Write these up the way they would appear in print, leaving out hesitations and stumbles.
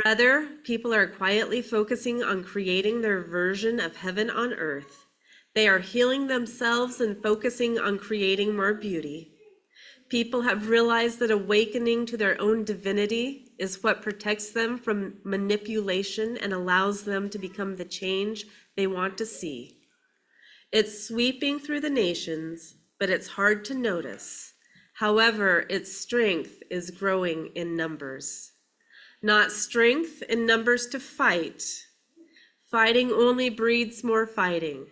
Rather, people are quietly focusing on creating their version of heaven on earth. They are healing themselves and focusing on creating more beauty. People have realized that awakening to their own divinity is what protects them from manipulation and allows them to become the change they want to see. It's sweeping through the nations, but it's hard to notice. However, its strength is growing in numbers. Not strength in numbers to fight. Fighting only breeds more fighting.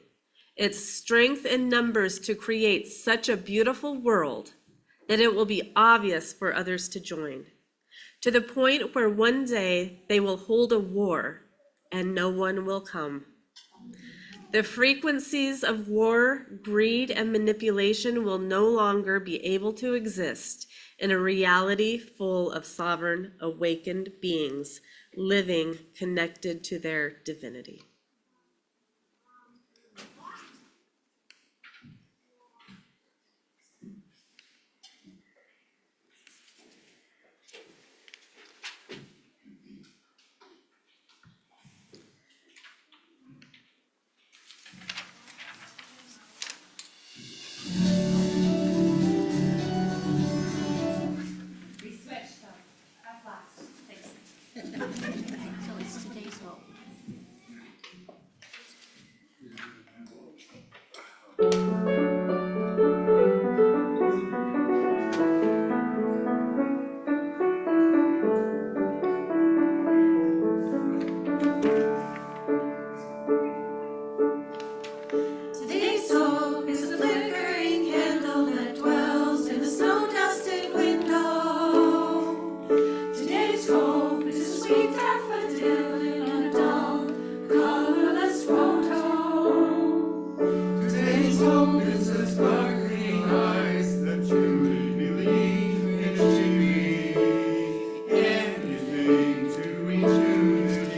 It's strength in numbers to create such a beautiful world that it will be obvious for others to join, to the point where one day they will hold a war and no one will come. The frequencies of war, greed, and manipulation will no longer be able to exist in a reality full of sovereign, awakened beings living connected to their divinity. We switched them. That's last. Thanks. So it's today's hope. Today's hope is a flickering candle that dwells in a snow-dusted window. Today's hope is a sweet daffodil in a dull, colorless photo. Today's hope is the sparkling eyes that truly believe it should be anything to reach unity.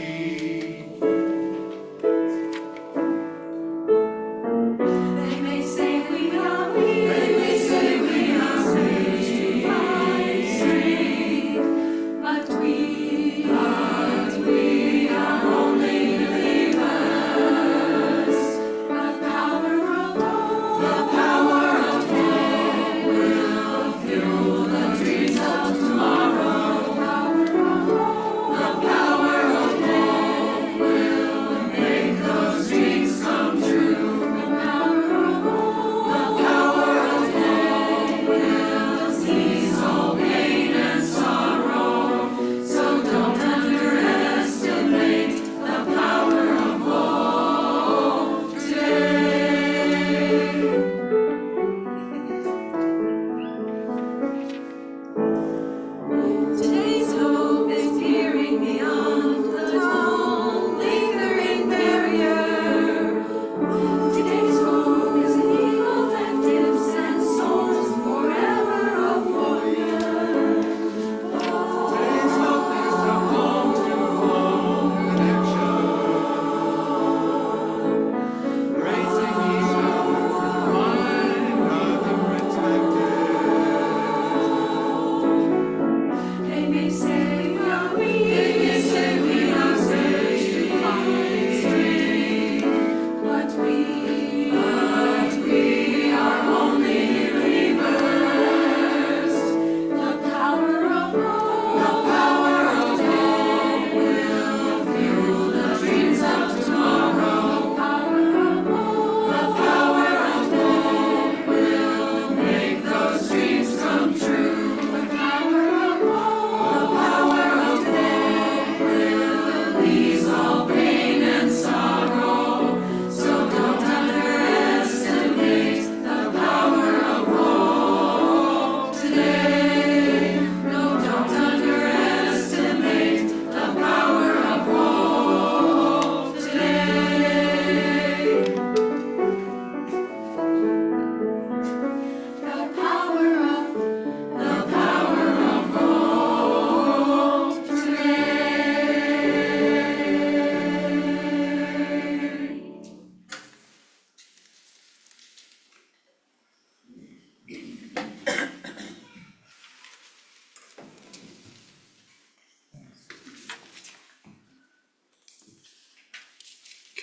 They may say we are weak, they may say we are weak, find strength, but we are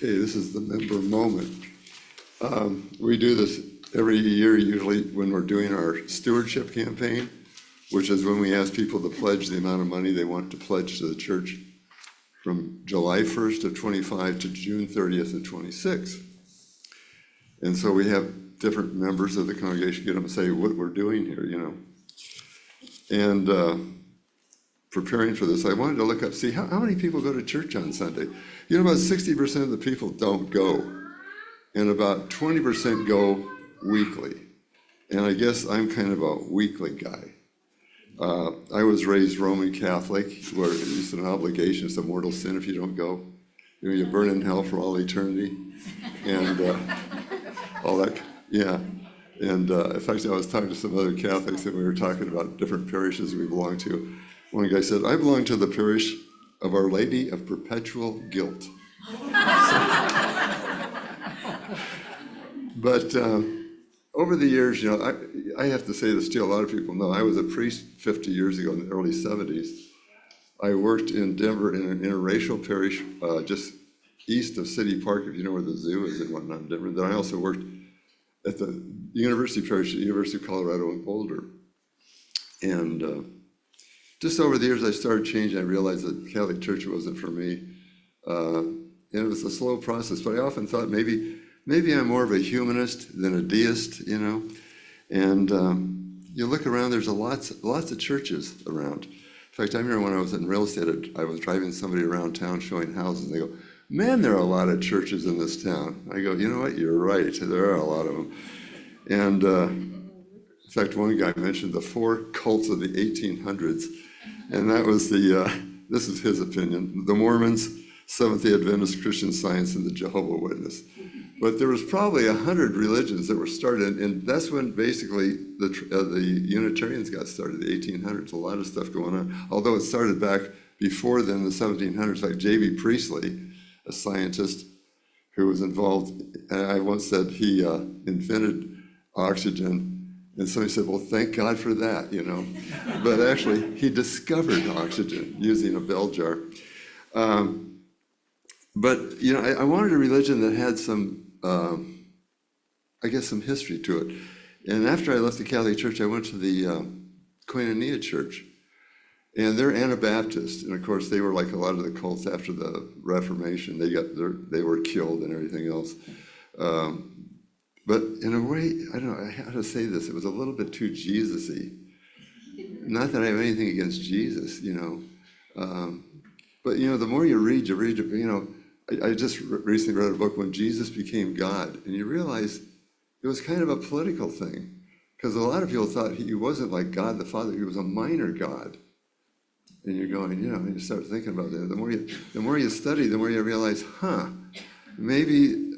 Okay, this is the member moment. We do this every year, usually when we're doing our stewardship campaign, which is when we ask people to pledge the amount of money they want to pledge to the church from July 1st of 25 to June 30th of 26. And so we have different members of the congregation get up and say what we're doing here, you know. And preparing for this, I wanted to look up, see how many people go to church on Sunday. You know, about 60% of the people don't go, and about 20% go weekly. And I guess I'm kind of a weekly guy. I was raised Roman Catholic, where it's an obligation, it's a mortal sin if you don't go. You know, you burn in hell for all eternity, and all that, yeah. And in fact, I was talking to some other Catholics, and we were talking about different parishes we belong to. One guy said, I belong to the parish of Our Lady of Perpetual Guilt. But over the years, you know, I have to say this too, a lot of people know, I was a priest 50 years ago in the early 70s. I worked in Denver in an interracial parish just east of City Park, if you know where the zoo is and whatnot in Denver. Then I also worked at the university parish at the University of Colorado in Boulder. And just over the years, I started changing. I realized that the Catholic Church wasn't for me. And it was a slow process, but I often thought maybe I'm more of a humanist than a deist, you know. And you look around, there's lots of churches around. In fact, I remember when I was in real estate, I was driving somebody around town showing houses, and they go, man, there are a lot of churches in this town. I go, you know what, you're right, there are a lot of them. And in fact, one guy mentioned the 4 cults of the 1800s, and that was this is his opinion, the Mormons, Seventh-day Adventist, Christian Science, and the Jehovah's Witness. But there was probably 100 religions that were started, and that's when basically the Unitarians got started, the 1800s, a lot of stuff going on. Although it started back before then, the 1700s, like J.B. Priestley, a scientist who was involved, and I once said he invented oxygen, and somebody said, well, thank God for that, you know. But actually, he discovered oxygen using a bell jar. But, you know, I wanted a religion that had some, I guess, some history to it. And after I left the Catholic Church, I went to the Koinonia Church. And they're Anabaptist. And of course, they were like a lot of the cults after the Reformation. They were killed and everything else. But in a way, I don't know how to say this. It was a little bit too Jesus-y. Not that I have anything against Jesus, you know. But, you know, the more you read, you know, I just recently read a book, When Jesus Became God, and you realize it was kind of a political thing, because a lot of people thought he wasn't like God the Father, he was a minor God. And you're going, you know, and you start thinking about that. The more you study, the more you realize, maybe,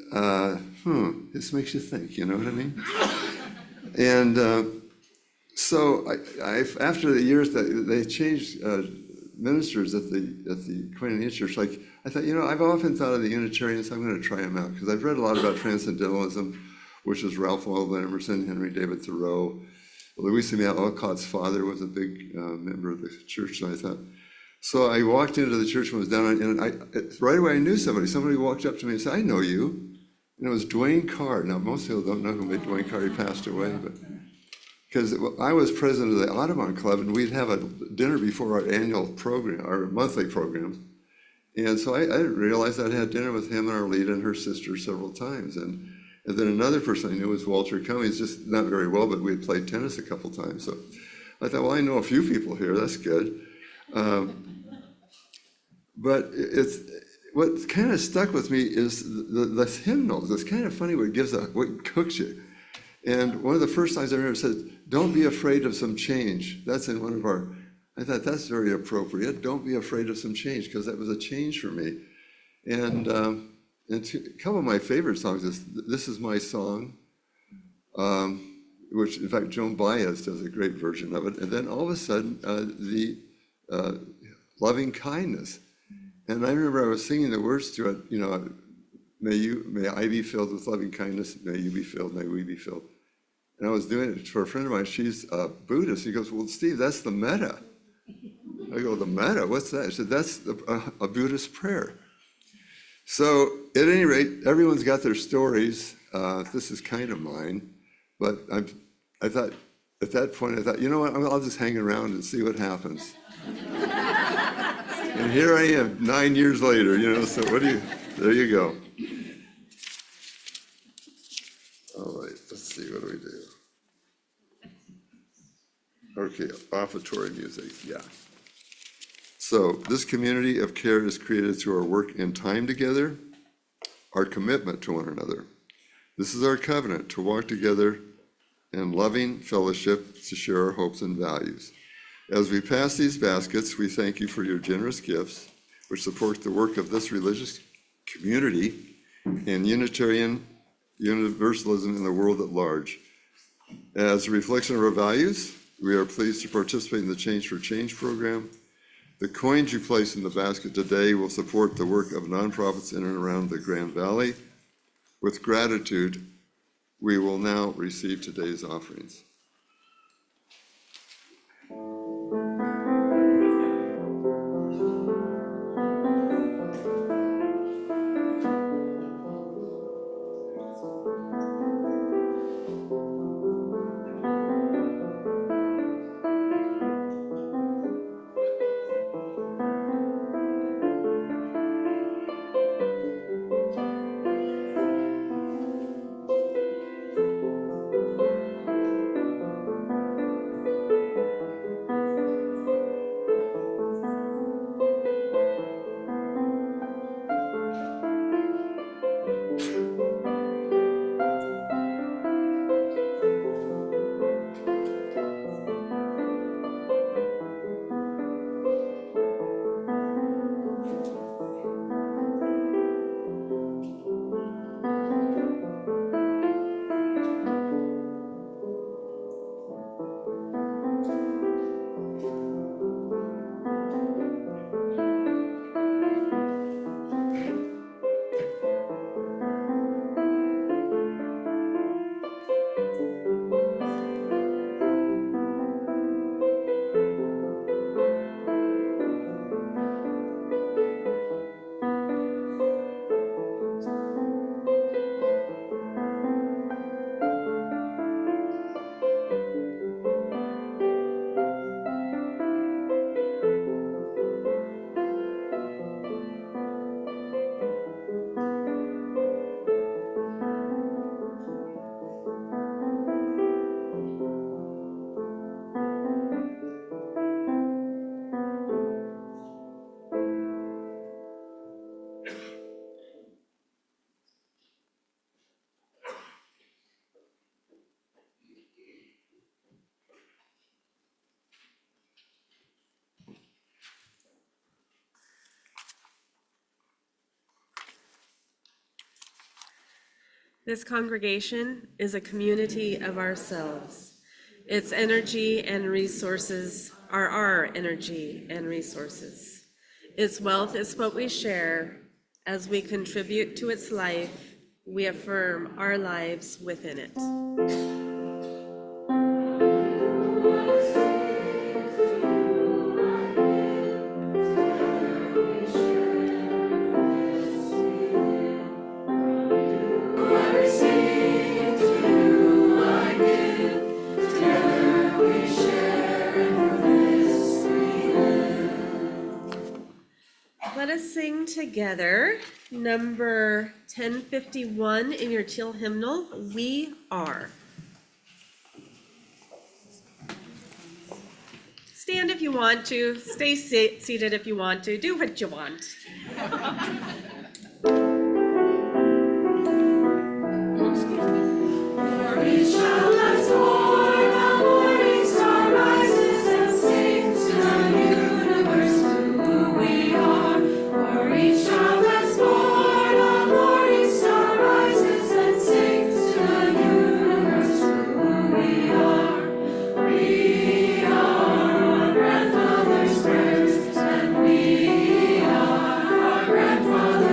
this makes you think, you know what I mean? And so after the years that they changed ministers at the Koinonia Church, like I thought, you know, I've often thought of the Unitarians, I'm going to try them out, because I've read a lot about Transcendentalism, which is Ralph Waldo Emerson, Henry David Thoreau. Louis Samuel Alcott's father was a big member of the church, and I thought, so I walked into the church and was down, and right away I knew somebody. Somebody walked up to me and said, I know you. And it was Dwayne Carr. Now, most people don't know who made Dwayne Carr, he passed away, but because I was president of the Audubon Club, and we'd have a dinner before our annual program, our monthly programs. And so I realized I'd had dinner with him and our lead and her sister several times. And then another person I knew was Walter Cummings, just not very well, but we had played tennis a couple times. So I thought, well, I know a few people here, that's good. But what kind of stuck with me is the hymnals. It's kind of funny what cooks you. And one of the first times I remember said, don't be afraid of some change. That's in one of I thought that's very appropriate. Don't be afraid of some change, because that was a change for me. And a couple of my favorite songs is This Is My Song, which in fact Joan Baez does a great version of it. And then all of a sudden, the Loving Kindness. And I remember I was singing the words to it, you know, may I be filled with loving kindness, may you be filled, may we be filled. And I was doing it for a friend of mine, she's a Buddhist. He goes, well, Steve, that's the metta. I go, the metta, what's that? He said, that's a Buddhist prayer. So at any rate, everyone's got their stories. This is kind of mine, but I thought, at that point, I thought, you know what, I'll just hang around and see what happens. And here I am, 9 years later, so there you go. All right, let's see, what do we do? Okay, offertory music, yeah. So this community of care is created through our work and time together, our commitment to one another. This is our covenant to walk together in loving fellowship to share our hopes and values. As we pass these baskets, we thank you for your generous gifts, which support the work of this religious community and Unitarian universalism in the world at large. As a reflection of our values, we are pleased to participate in the Change for Change program. The coins you place in the basket today will support the work of nonprofits in and around the Grand Valley. With gratitude, we will now receive today's offerings. This congregation is a community of ourselves. Its energy and resources are our energy and resources. Its wealth is what we share. As we contribute to its life, we affirm our lives within it. Let us sing together number 1051 in your teal hymnal, We Are. Stand if you want to, stay seated if you want to, do what you want. Grandfather's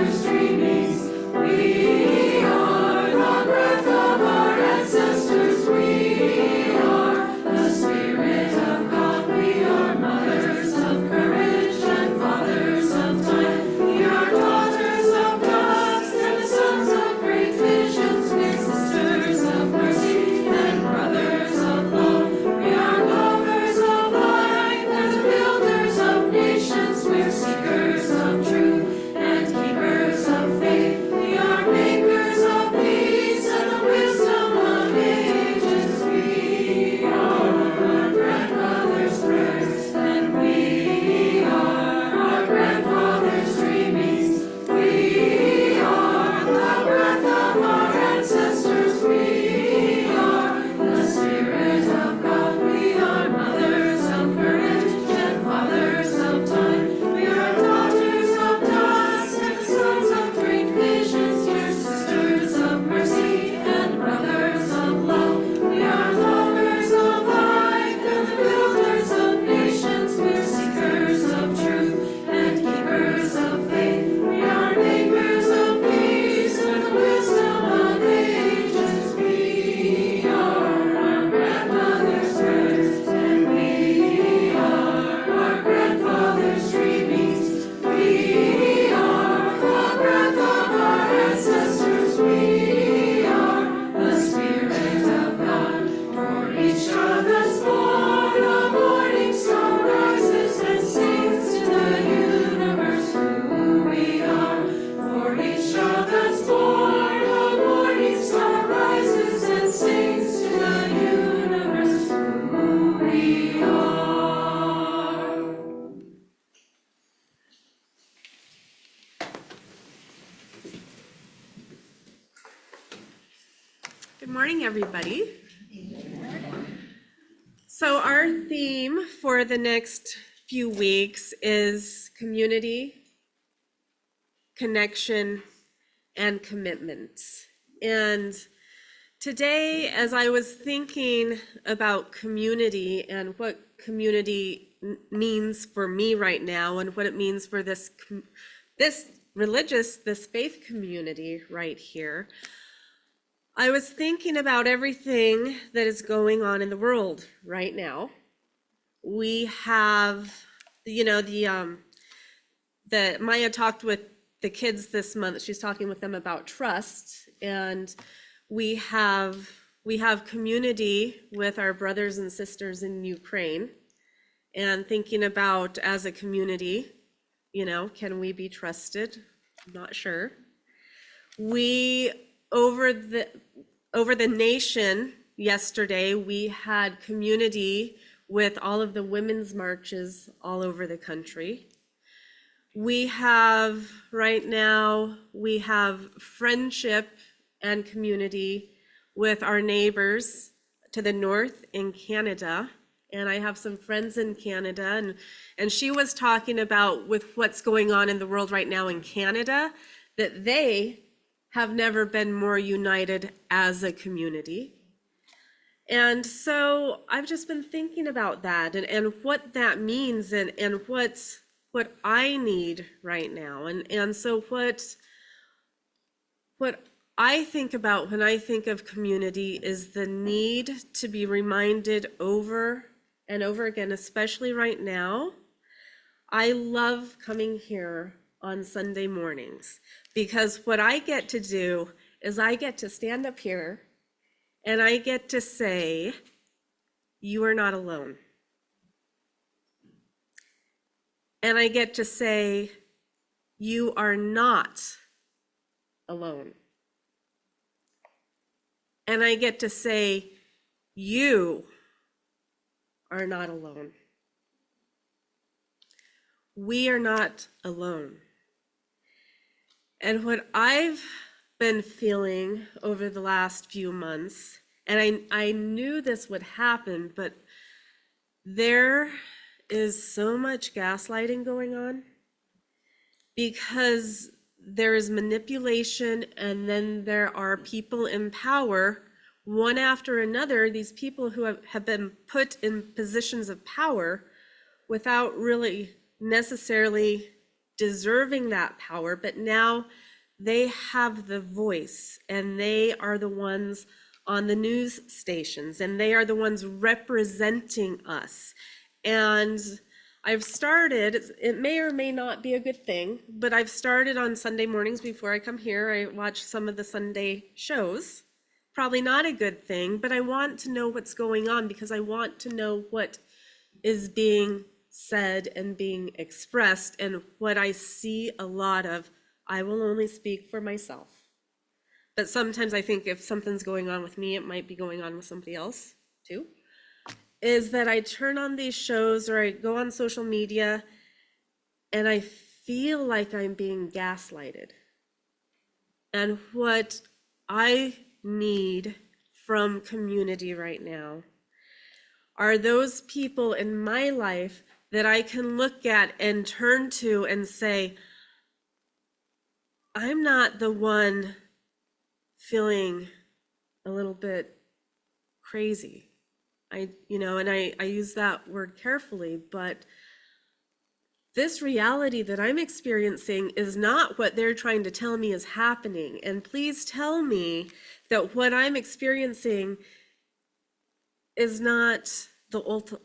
Morning, everybody. So our theme for the next few weeks is community, connection, and commitment. And today, as I was thinking about community and what community means for me right now and what it means for this faith community right here, I was thinking about everything that is going on in the world right now. We have, the Maya talked with the kids this month. She's talking with them about trust, and we have community with our brothers and sisters in Ukraine, and thinking about as a community, can we be trusted? I'm not sure. Over the nation yesterday, we had community with all of the women's marches all over the country. Right now, we have friendship and community with our neighbors to the north in Canada. And I have some friends in Canada, and she was talking about with what's going on in the world right now in Canada, that they have never been more united as a community. And so I've just been thinking about that and what that means and what I need right now. And so what I think about when I think of community is the need to be reminded over and over again, especially right now. I love coming here on Sunday mornings, because what I get to do is I get to stand up here and I get to say, you are not alone. And I get to say, you are not alone. And I get to say, you are not alone. We are not alone. And what I've been feeling over the last few months, and I knew this would happen, but there is so much gaslighting going on, because there is manipulation, and then there are people in power, one after another, these people who have been put in positions of power without really necessarily deserving that power, but now they have the voice, and they are the ones on the news stations, and they are the ones representing us. And I've started, it may or may not be a good thing, but I've started on Sunday mornings before I come here. I watch some of the Sunday shows. Probably not a good thing, but I want to know what's going on, because I want to know what is being said and being expressed. And what I see a lot of, I will only speak for myself. But sometimes I think if something's going on with me, it might be going on with somebody else too. Is that I turn on these shows or I go on social media and I feel like I'm being gaslighted. And what I need from community right now are those people in my life that I can look at and turn to and say, I'm not the one feeling a little bit crazy. I use that word carefully, but this reality that I'm experiencing is not what they're trying to tell me is happening. And please tell me that what I'm experiencing is not the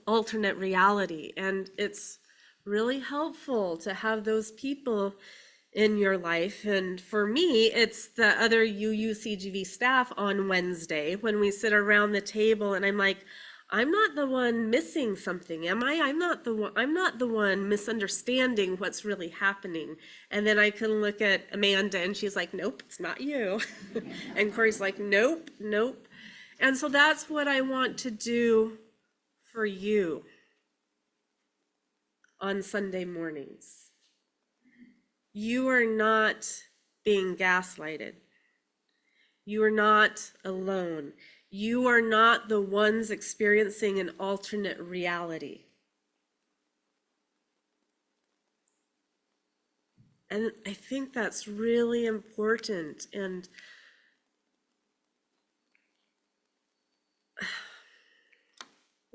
alternate reality. And it's really helpful to have those people in your life. And for me, it's the other UUCGV staff on Wednesday when we sit around the table and I'm like, I'm not the one missing something, am I? I'm not the one misunderstanding what's really happening. And then I can look at Amanda and she's like, nope, it's not you. And Corey's like, nope. And so that's what I want to do for you on Sunday mornings. You are not being gaslighted. You are not alone. You are not the ones experiencing an alternate reality. And I think that's really important. And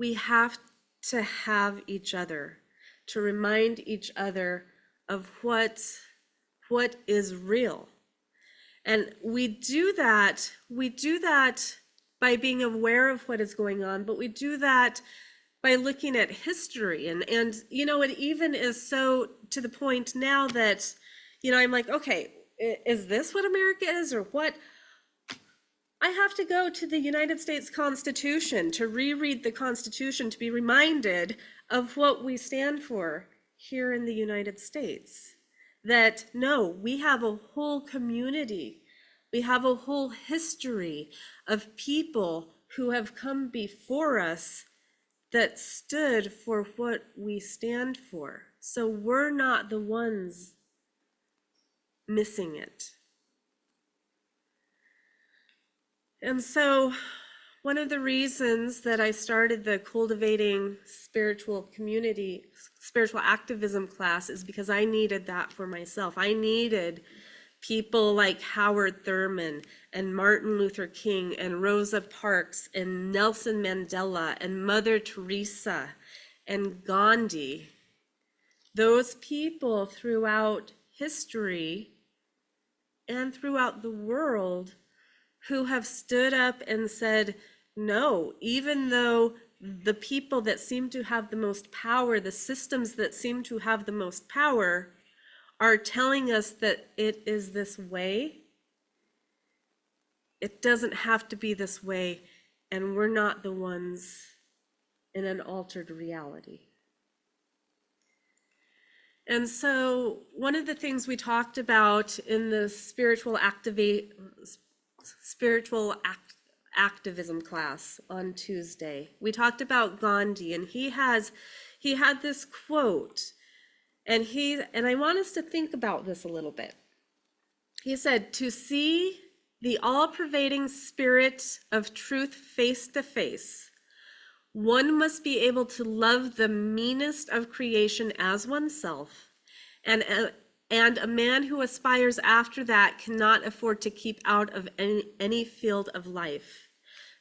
we have to have each other, to remind each other of what is real. And we do that by being aware of what is going on, but we do that by looking at history. And you know, it even is so to the point now that, you know, I'm like, okay, is this what America is or what? I have to go to the United States Constitution to reread the Constitution to be reminded of what we stand for here in the United States. That no, we have a whole community, we have a whole history of people who have come before us that stood for what we stand for. So we're not the ones missing it. And so one of the reasons that I started the Cultivating Spiritual Community, Spiritual Activism class is because I needed that for myself. I needed people like Howard Thurman and Martin Luther King and Rosa Parks and Nelson Mandela and Mother Teresa and Gandhi. Those people throughout history and throughout the world who have stood up and said, no, even though the people that seem to have the most power, the systems that seem to have the most power, are telling us that it is this way, it doesn't have to be this way, and we're not the ones in an altered reality. And so one of the things we talked about in the spiritual activism class on Tuesday, we talked about Gandhi, and he had this quote, and I want us to think about this a little bit. He said, "To see the all-pervading spirit of truth face to face, one must be able to love the meanest of creation as oneself, and a man who aspires after that cannot afford to keep out of any field of life.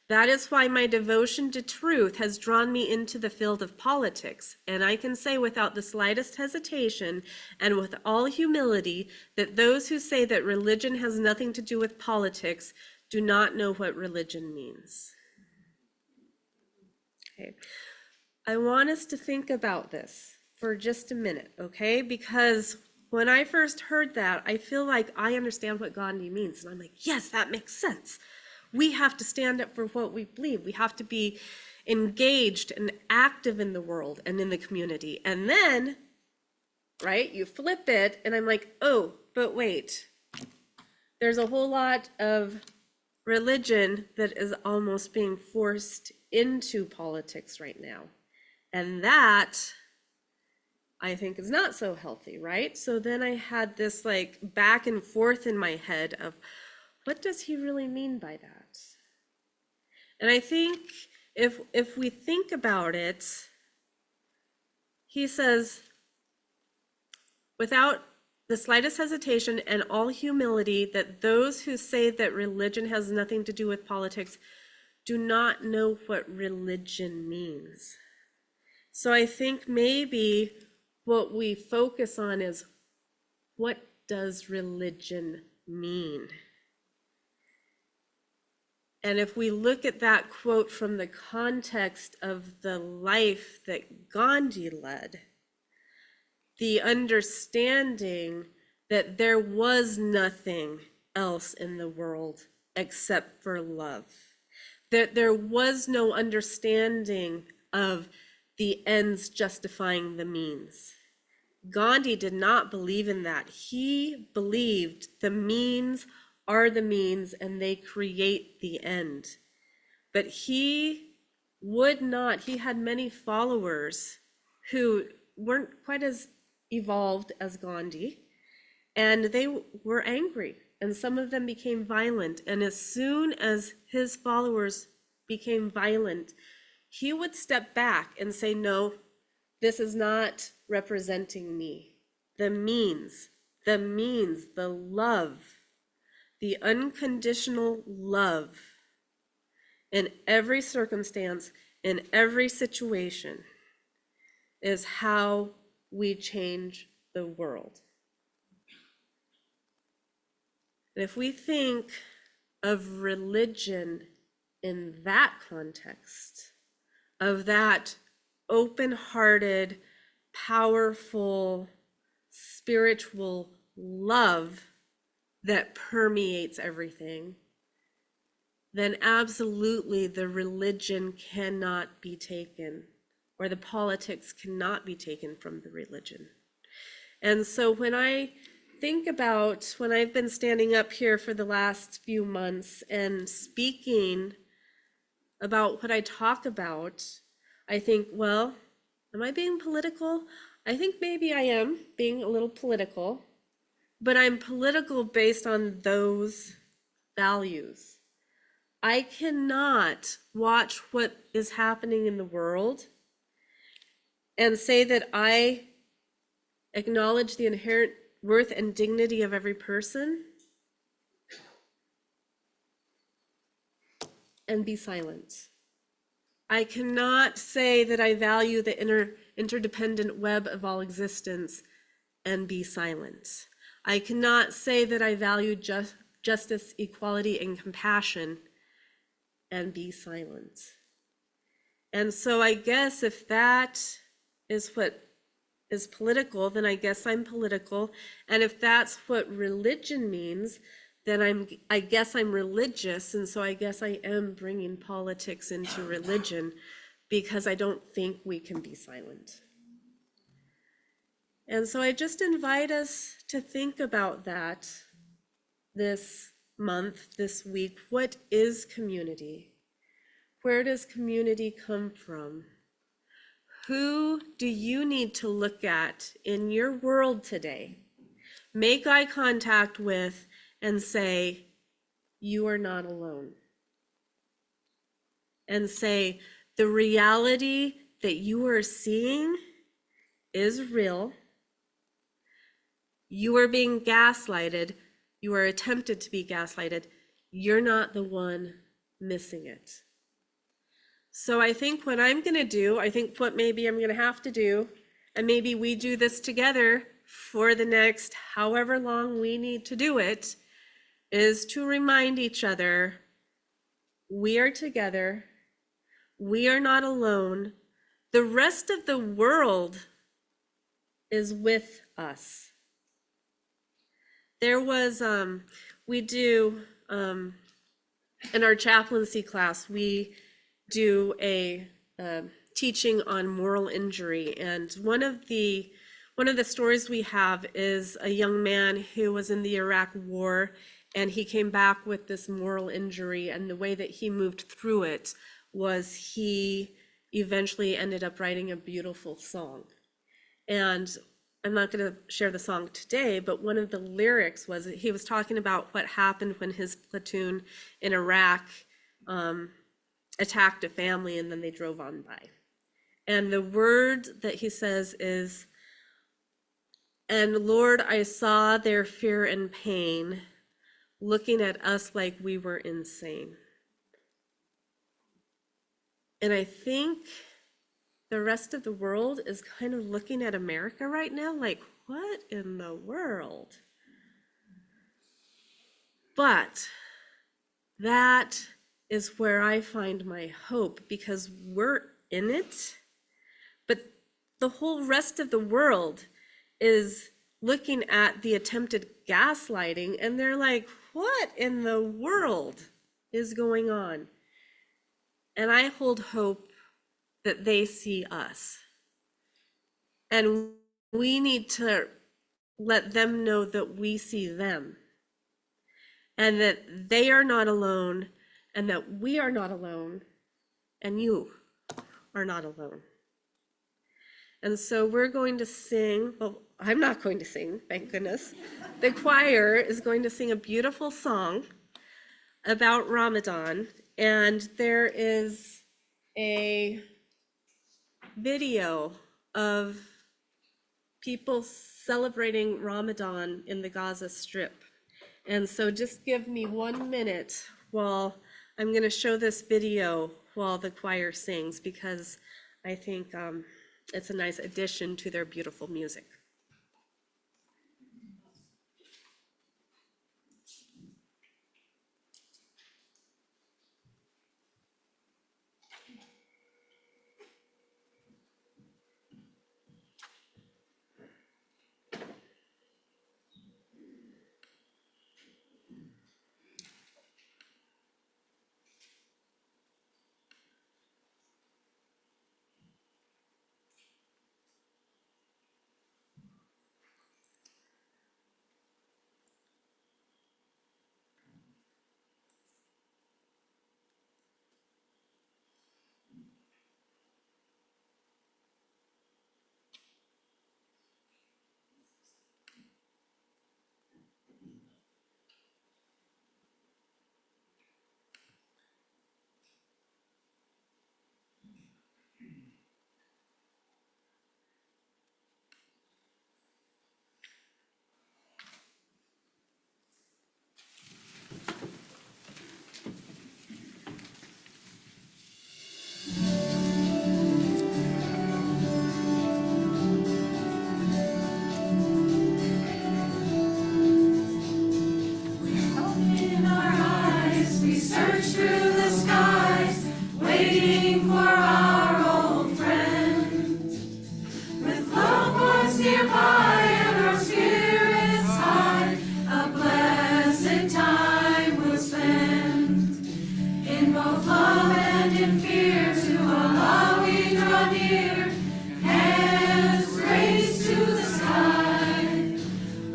That is why my devotion to truth has drawn me into the field of politics, and I can say without the slightest hesitation and with all humility that those who say that religion has nothing to do with politics do not know what religion means." Okay, I want us to think about this for just a minute, okay? Because when I first heard that, I feel like I understand what Gandhi means. And I'm like, yes, that makes sense. We have to stand up for what we believe. We have to be engaged and active in the world and in the community. And then, right, you flip it, and I'm like, oh, but wait. There's a whole lot of religion that is almost being forced into politics right now. And that, I think, is not so healthy, right? So then I had this like back and forth in my head of, what does he really mean by that? And I think if we think about it, he says, without the slightest hesitation and all humility, that those who say that religion has nothing to do with politics do not know what religion means. So I think maybe what we focus on is, what does religion mean? And if we look at that quote from the context of the life that Gandhi led, the understanding that there was nothing else in the world except for love, that there was no understanding of the ends justifying the means. Gandhi did not believe in that. He believed the means are the means and they create the end. But he would not, he had many followers who weren't quite as evolved as Gandhi, and they were angry and some of them became violent. And as soon as his followers became violent, he would step back and say, no, this is not representing me. The means, the love, the unconditional love in every circumstance, in every situation, is how we change the world. And if we think of religion in that context, of that open-hearted, powerful, spiritual love that permeates everything, then absolutely the religion cannot be taken, or the politics cannot be taken from the religion. And so when I think about when I've been standing up here for the last few months and speaking about what I talk about, I think, well, am I being political? I think maybe I am being a little political, but I'm political based on those values. I cannot watch what is happening in the world and say that I acknowledge the inherent worth and dignity of every person and be silent. I cannot say that I value the interdependent web of all existence and be silent. I cannot say that I value justice, equality, and compassion and be silent. And so I guess if that is what is political, then I guess I'm political. And if that's what religion means, then I guess I'm religious. And so I guess I am bringing politics into religion because I don't think we can be silent. And so I just invite us to think about that this month, this week. What is community? Where does community come from? Who do you need to look at in your world today? Make eye contact with and say, you are not alone. And say, the reality that you are seeing is real. You are being gaslighted. You are attempted to be gaslighted. You're not the one missing it. So I think what I'm going to do, I think what maybe I'm going to have to do, and maybe we do this together for the next however long we need to do it, is to remind each other, we are together, we are not alone, the rest of the world is with us. There was, we do, in our chaplaincy class, we do a teaching on moral injury, and one of the stories we have is a young man who was in the Iraq War, and he came back with this moral injury, and the way that he moved through it was he eventually ended up writing a beautiful song. And I'm not going to share the song today, but one of the lyrics was he was talking about what happened when his platoon in Iraq attacked a family and then they drove on by. And the word that he says is, "And Lord, I saw their fear and pain, looking at us like we were insane." And I think the rest of the world is kind of looking at America right now like, what in the world? But that is where I find my hope, because we're in it, but the whole rest of the world is looking at the attempted gaslighting and they're like, what in the world is going on? And I hold hope that they see us. And we need to let them know that we see them and that they are not alone and that we are not alone and you are not alone. And so we're going to sing, well, I'm not going to sing, thank goodness. The choir is going to sing a beautiful song about Ramadan, and there is a video of people celebrating Ramadan in the Gaza Strip. And so just give me 1 minute while I'm going to show this video while the choir sings, because I think it's a nice addition to their beautiful music. Open our eyes, we search through the skies, waiting for our old friend. With loved ones nearby and our spirits high, a blessed time we'll spend. In both love and in fear, to Allah we draw near, hands raised to the sky.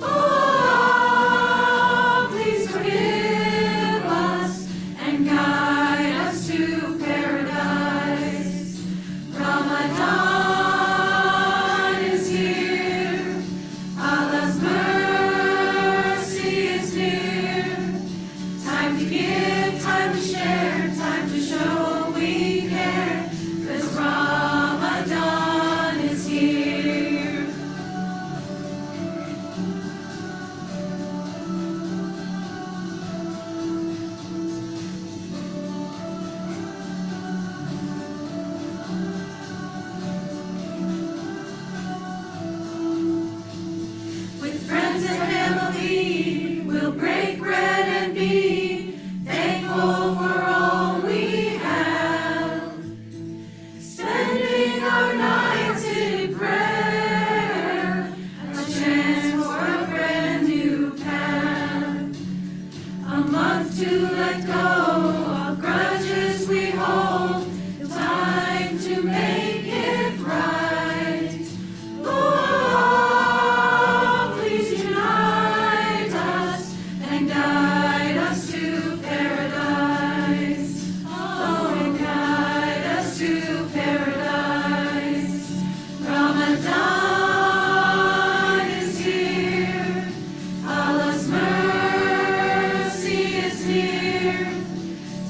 Oh, please forgive us and guide us to paradise. Ramadan is here, Allah's mercy is near. Time to give, time to share, time to show we care, 'cause Ramadan is here. With friends and family, we'll break bread and be thankful for all we have. Spending our nights in prayer, a chance for a brand new path. A month to let go of grudges we hold, time to make it right. Oh, please unite us and guide us to paradise. Oh, and guide us to paradise. Ramadan is here, Allah's mercy is near.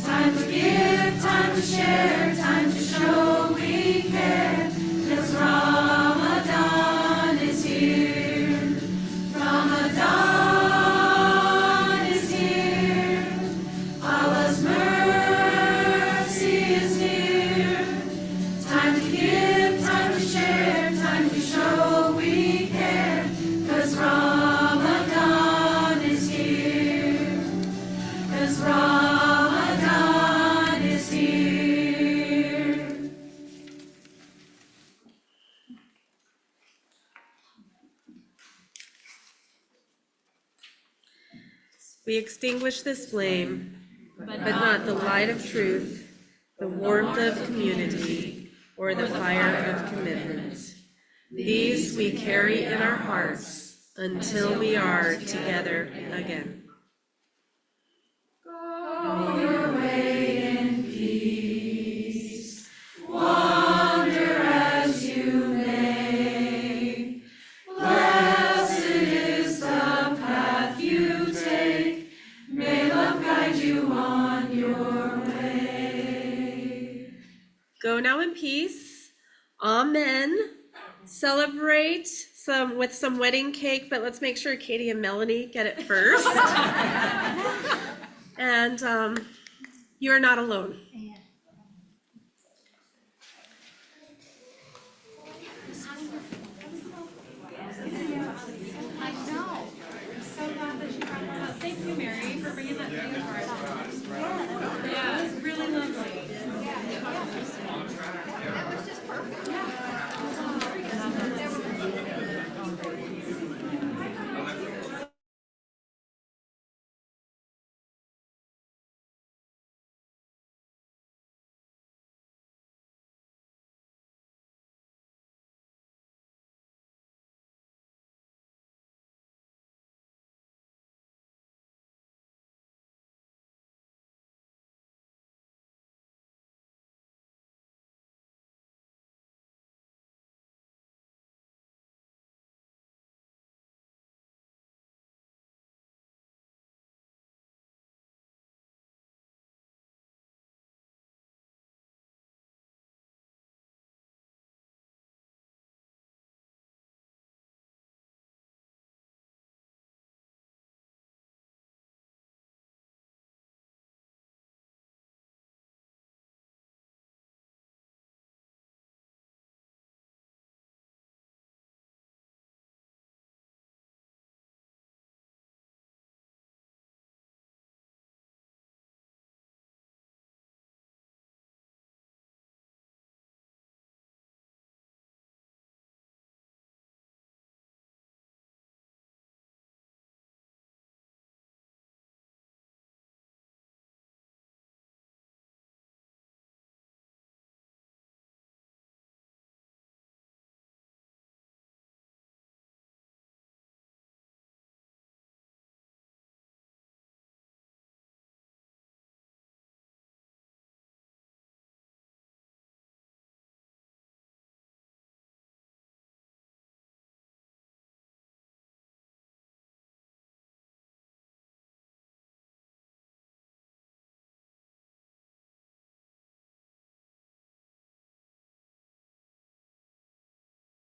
Time to give, time to share, time to show we care, 'cause Ramadan is here. Ramadan is here, Allah's mercy is near. Time to give, time to share, time to show we care, 'cause Ramadan is here. 'Cause Ramadan is here. We extinguish this flame, but not the light of truth, the warmth of community, or the fire of commitment. These we carry in our hearts until we are together again. Go your way in peace. Wander as you may. Let Go now in peace. Amen. Celebrate with some wedding cake, but let's make sure Katie and Melanie get it first. And you are not alone. I know. I'm so glad that you brought that up. Thank you, Mary, for bringing that to me.